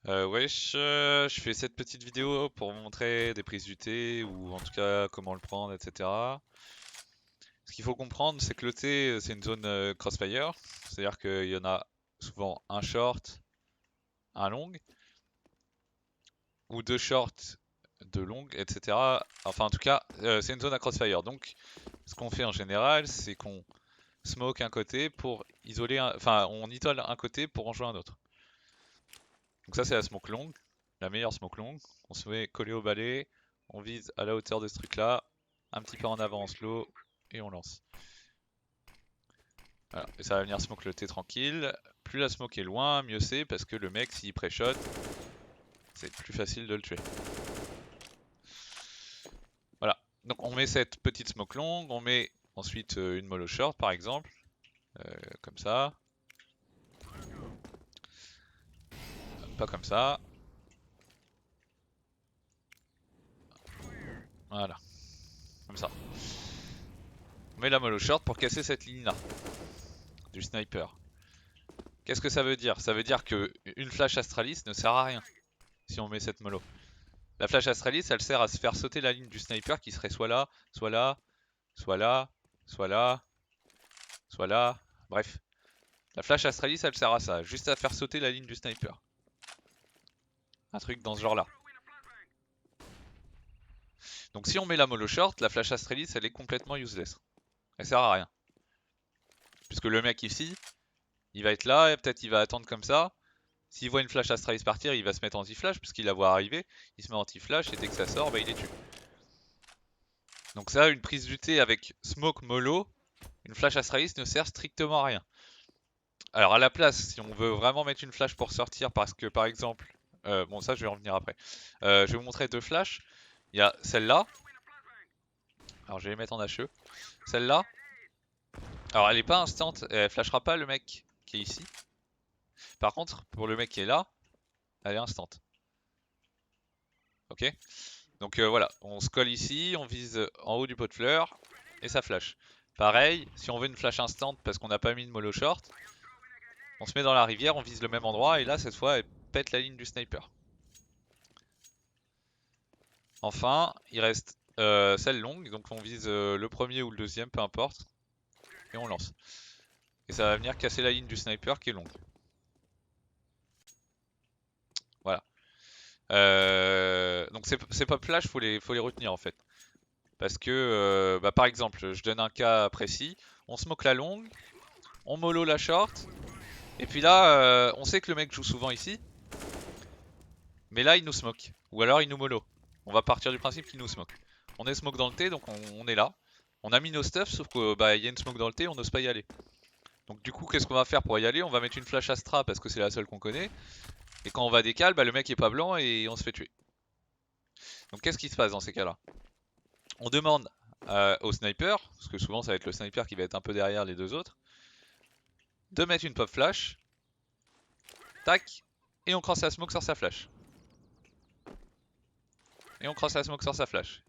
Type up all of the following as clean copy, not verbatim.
Wesh, je fais cette petite vidéo pour vous montrer des prises du thé ou en tout cas comment le prendre, etc. Ce qu'il faut comprendre, c'est que le thé, c'est une zone crossfire, c'est-à-dire qu'il y en a souvent un short, un long, ou deux shorts, deux longs, etc. Enfin, en tout cas, c'est une zone à crossfire. Donc, ce qu'on fait en général, c'est qu'on smoke un côté pour isoler, enfin, on isole un côté pour en jouer un autre. Donc ça, c'est la smoke longue, la meilleure smoke longue. On se met collé au balai, on vise à la hauteur de ce truc-là, un petit peu en avant en slow, et on lance. Voilà. Et ça va venir smoke le T tranquille. Plus la smoke est loin, mieux c'est, parce que le mec, s'il pré-shot, c'est plus facile de le tuer. Voilà. Donc on met cette petite smoke longue, on met ensuite une mollo short par exemple, comme ça. Pas comme ça. Voilà. Comme ça. On met la mollo short pour casser cette ligne-là du sniper. Qu'est-ce que ça veut dire? Ça veut dire que une flash Astralis ne sert à rien si on met cette mollo. La flash Astralis, elle sert à se faire sauter la ligne du sniper qui serait soit là, soit là, soit là, soit là, soit là. Bref. La flash Astralis, elle sert à ça, juste à faire sauter la ligne du sniper. Un truc dans ce genre-là. Donc si on met la mollo short, la flash Astralis, elle est complètement useless. Elle sert à rien. Puisque le mec ici, il va être là, et peut-être il va attendre comme ça. S'il voit une flash Astralis partir, il va se mettre anti-flash, puisqu'il la voit arriver. Il se met anti-flash, et dès que ça sort, bah, il est tue. Donc ça, une prise du thé avec smoke mollo, une flash Astralis ne sert strictement à rien. Alors à la place, si on veut vraiment mettre une flash pour sortir, parce que par exemple, bon ça je vais en venir après. Je vais vous montrer deux flashs. Il y a celle-là. Alors je vais les mettre en HE. Celle-là. Alors elle est pas instant, elle flashera pas le mec qui est ici. Par contre, pour le mec qui est là, elle est instant. Ok? Donc voilà, on se colle ici, on vise en haut du pot de fleurs, et ça flash. Pareil, si on veut une flash instant parce qu'on n'a pas mis de mollo short, on se met dans la rivière, on vise le même endroit, et là cette fois elle pète la ligne du sniper. Enfin, il reste celle longue, donc on vise le premier ou le deuxième, peu importe, et on lance. Et ça va venir casser la ligne du sniper qui est longue. Voilà. Donc ces pop flash, faut les retenir en fait. Parce que, bah, par exemple, je donne un cas précis, on smoke la longue, on mollo la short, et puis là, on sait que le mec joue souvent ici, mais là il nous smoke, ou alors il nous mollo. On va partir du principe qu'il nous smoke. On est smoke dans le T, donc on est là. On a mis nos stuff, sauf qu'il bah, y a une smoke dans le T, on n'ose pas y aller. Donc du coup, qu'est-ce qu'on va faire pour y aller? On va mettre une flash Astra parce que c'est la seule qu'on connaît. Et quand on va décal, bah, le mec est pas blanc et on se fait tuer. Donc qu'est-ce qui se passe dans ces cas-là? On demande au sniper, parce que souvent ça va être le sniper qui va être un peu derrière les deux autres, de mettre une pop flash. Tac. Et on cross la smoke sur sa flash. Et on cross la smoke sur sa flash.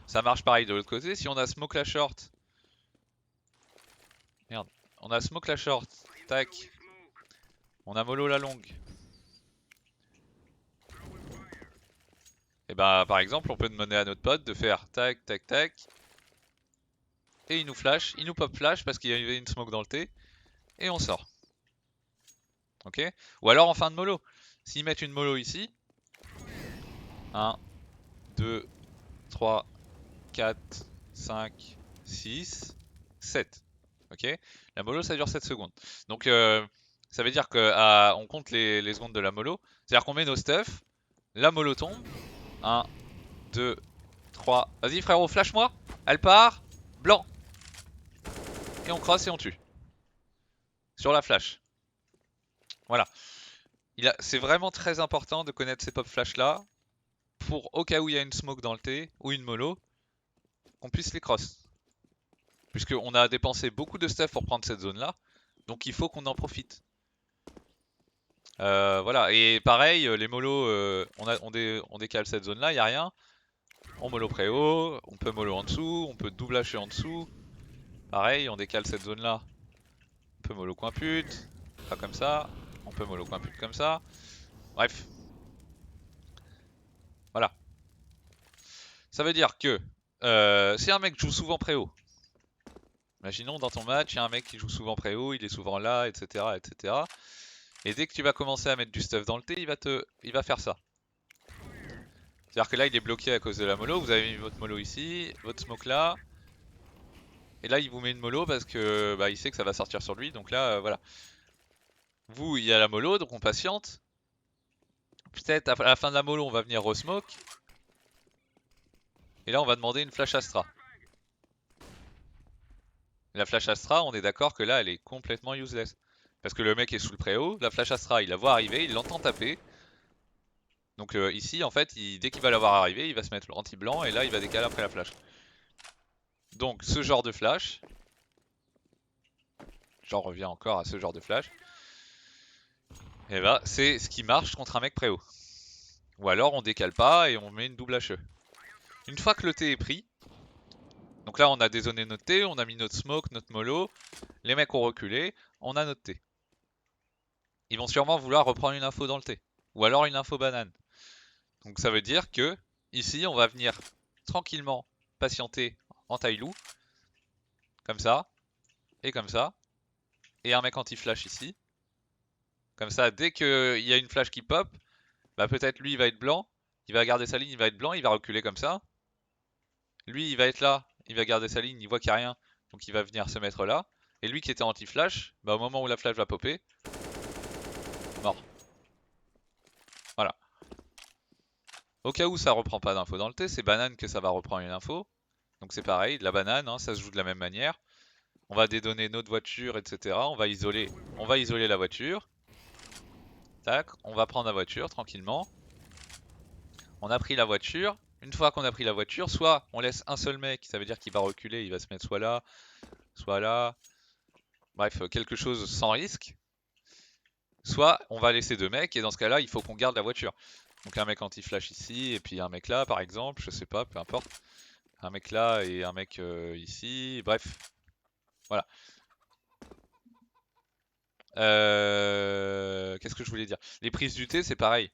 Ça marche pareil de l'autre côté. Si on a smoke la short. Merde. On a smoke la short. Tac. On a mollo la longue. Et bah par exemple on peut demander à notre pote de faire tac tac tac. Et il nous flash, il nous pop flash parce qu'il y avait une smoke dans le T. Et on sort. Ok? Ou alors en fin de mollo. S'ils mettent une mollo ici. 1, 2, 3, 4, 5, 6, 7. Ok? La mollo ça dure 7 secondes. Donc ça veut dire qu'on compte les secondes de la mollo. C'est-à-dire qu'on met nos stuff. La mollo tombe. 1, 2, 3. Vas-y frérot, flash-moi. Elle part. Blanc. Et on cross et on tue. Sur la flash. Voilà. C'est vraiment très important de connaître ces pop flash là. Pour au cas où il y a une smoke dans le T ou une mollo, qu'on puisse les cross. Puisqu'on a dépensé beaucoup de stuff pour prendre cette zone là. Donc il faut qu'on en profite. Voilà. Et pareil, les mollos, on décale cette zone là, il n'y a rien. On mollo pré-haut, on peut mollo en dessous, on peut double hacher en dessous. Pareil, on décale cette zone là. On peut mollo coin pute, pas comme ça. On peut mollo coin pute comme ça. Bref, Voilà. Ça veut dire que si un mec joue souvent préhaut, imaginons dans ton match, il y a un mec qui joue souvent préhaut, il est souvent là, etc., etc. Et dès que tu vas commencer à mettre du stuff dans le T, il va faire ça. C'est-à-dire que là, il est bloqué à cause de la mollo. Vous avez mis votre mollo ici, votre smoke là. Et là, il vous met une mollo parce que bah, il sait que ça va sortir sur lui. Donc là, voilà. Vous, il y a la mollo, donc on patiente. Peut-être à la fin de la mollo, on va venir re-smoke. Et là, on va demander une flash Astra. La flash Astra, on est d'accord que là, elle est complètement useless. Parce que le mec est sous le préau, la flash Astra, il la voit arriver, il l'entend taper. Donc ici, en fait, dès qu'il va la voir arriver, il va se mettre le anti-blanc et là, il va décaler après la flash. Donc ce genre de flash, j'en reviens encore à ce genre de flash, et bah c'est ce qui marche contre un mec préau. Ou alors on décale pas et on met une double HE. Une fois que le T est pris, donc là on a dézoné notre T, on a mis notre smoke, notre mollo, les mecs ont reculé, on a notre T. Ils vont sûrement vouloir reprendre une info dans le T. Ou alors une info banane. Donc ça veut dire que ici on va venir tranquillement patienter en taille loup, comme ça, et comme ça, et un mec anti-flash ici. Comme ça, dès qu'il y a une flash qui pop, bah peut-être lui il va être blanc, il va garder sa ligne, il va être blanc, il va reculer comme ça. Lui il va être là, il va garder sa ligne, il voit qu'il n'y a rien, donc il va venir se mettre là. Et lui qui était anti-flash, bah au moment où la flash va popper, mort. Voilà. Au cas où ça reprend pas d'info dans le T, c'est banane que ça va reprendre une info. Donc c'est pareil, la banane, hein, ça se joue de la même manière. On va dédonner notre voiture, etc. On va isoler la voiture. Tac, on va prendre la voiture tranquillement. On a pris la voiture. Une fois qu'on a pris la voiture, soit on laisse un seul mec, ça veut dire qu'il va reculer, il va se mettre soit là, soit là. Bref, quelque chose sans risque. Soit on va laisser deux mecs, et dans ce cas-là, il faut qu'on garde la voiture. Donc un mec anti-flash ici, et puis un mec là, par exemple, je sais pas, peu importe. Un mec là et un mec ici, bref. Voilà. Qu'est-ce que je voulais dire? Les prises du T, c'est pareil.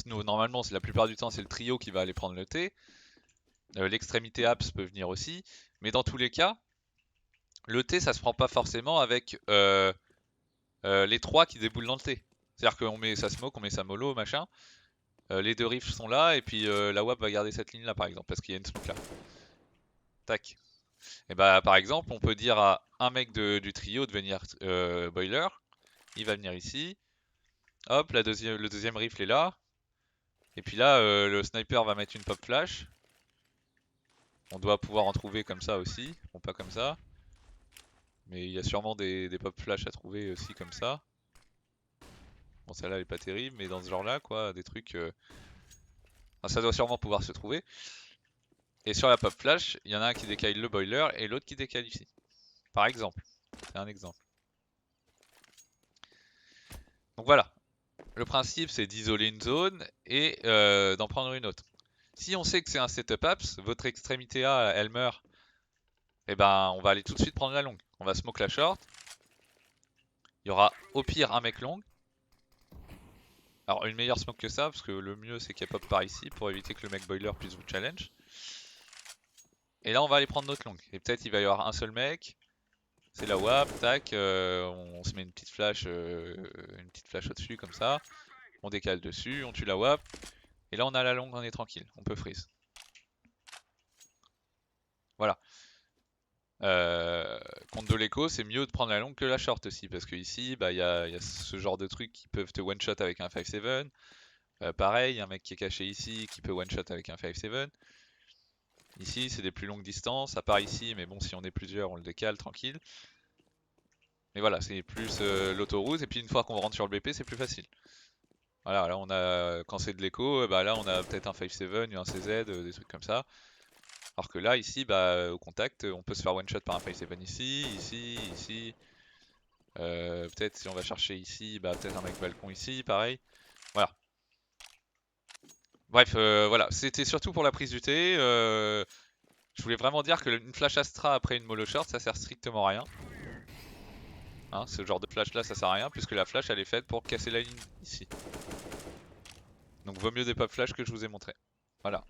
Normalement, c'est la plupart du temps, c'est le trio qui va aller prendre le T. L'extrémité apps peut venir aussi. Mais dans tous les cas, le T, ça se prend pas forcément avec les trois qui déboulent dans le T. C'est-à-dire qu'on met sa smoke, on met sa mollo, machin. Les deux riffs sont là, et puis la WAP va garder cette ligne là, par exemple, parce qu'il y a une smoke là. Tac. Et bah, par exemple, on peut dire à un mec du trio de venir boiler. Il va venir ici. Hop, le deuxième rifle est là. Et puis là, le sniper va mettre une pop flash. On doit pouvoir en trouver comme ça aussi. Bon, pas comme ça. Mais il y a sûrement des pop flash à trouver aussi comme ça. Bon, celle-là elle est pas terrible, mais dans ce genre-là, quoi, des trucs. Enfin, ça doit sûrement pouvoir se trouver. Et sur la pop flash, il y en a un qui décale le boiler et l'autre qui décale ici. Par exemple. C'est un exemple. Donc voilà. Le principe, c'est d'isoler une zone et d'en prendre une autre. Si on sait que c'est un setup apps, votre extrémité A, elle meurt, et ben on va aller tout de suite prendre la longue. On va smoke la short. Il y aura au pire un mec long. Alors une meilleure smoke que ça, parce que le mieux c'est qu'elle pop par ici pour éviter que le mec boiler puisse vous challenge. Et là on va aller prendre notre longue. Et peut-être il va y avoir un seul mec. C'est la WAP, tac, on se met une petite flash au-dessus comme ça. On décale dessus, on tue la WAP. Et là on a la longue, on est tranquille, on peut freeze. Voilà. Contre de l'écho, c'est mieux de prendre la longue que la short aussi, parce que ici, bah, y a ce genre de trucs qui peuvent te one-shot avec un 5-7. Pareil, un mec qui est caché ici qui peut one-shot avec un 5-7. Ici, c'est des plus longues distances, à part ici, mais bon, si on est plusieurs, on le décale tranquille. Mais voilà, c'est plus l'autoroute, et puis une fois qu'on rentre sur le BP, c'est plus facile. Voilà, là on a, quand c'est de l'écho, bah là on a peut-être un 5-7 ou un CZ, des trucs comme ça. Alors que là, ici, bah, au contact, on peut se faire one-shot par un 5-7 ici, ici, ici. Peut-être si on va chercher ici, bah, peut-être un mec balcon ici, pareil. Voilà. Bref, voilà, c'était surtout pour la prise du T. Je voulais vraiment dire que une flash Astra après une mollo short, ça sert strictement à rien. Hein, ce genre de flash là, ça sert à rien, puisque la flash elle est faite pour casser la ligne ici. Donc vaut mieux des pop flash que je vous ai montré. Voilà.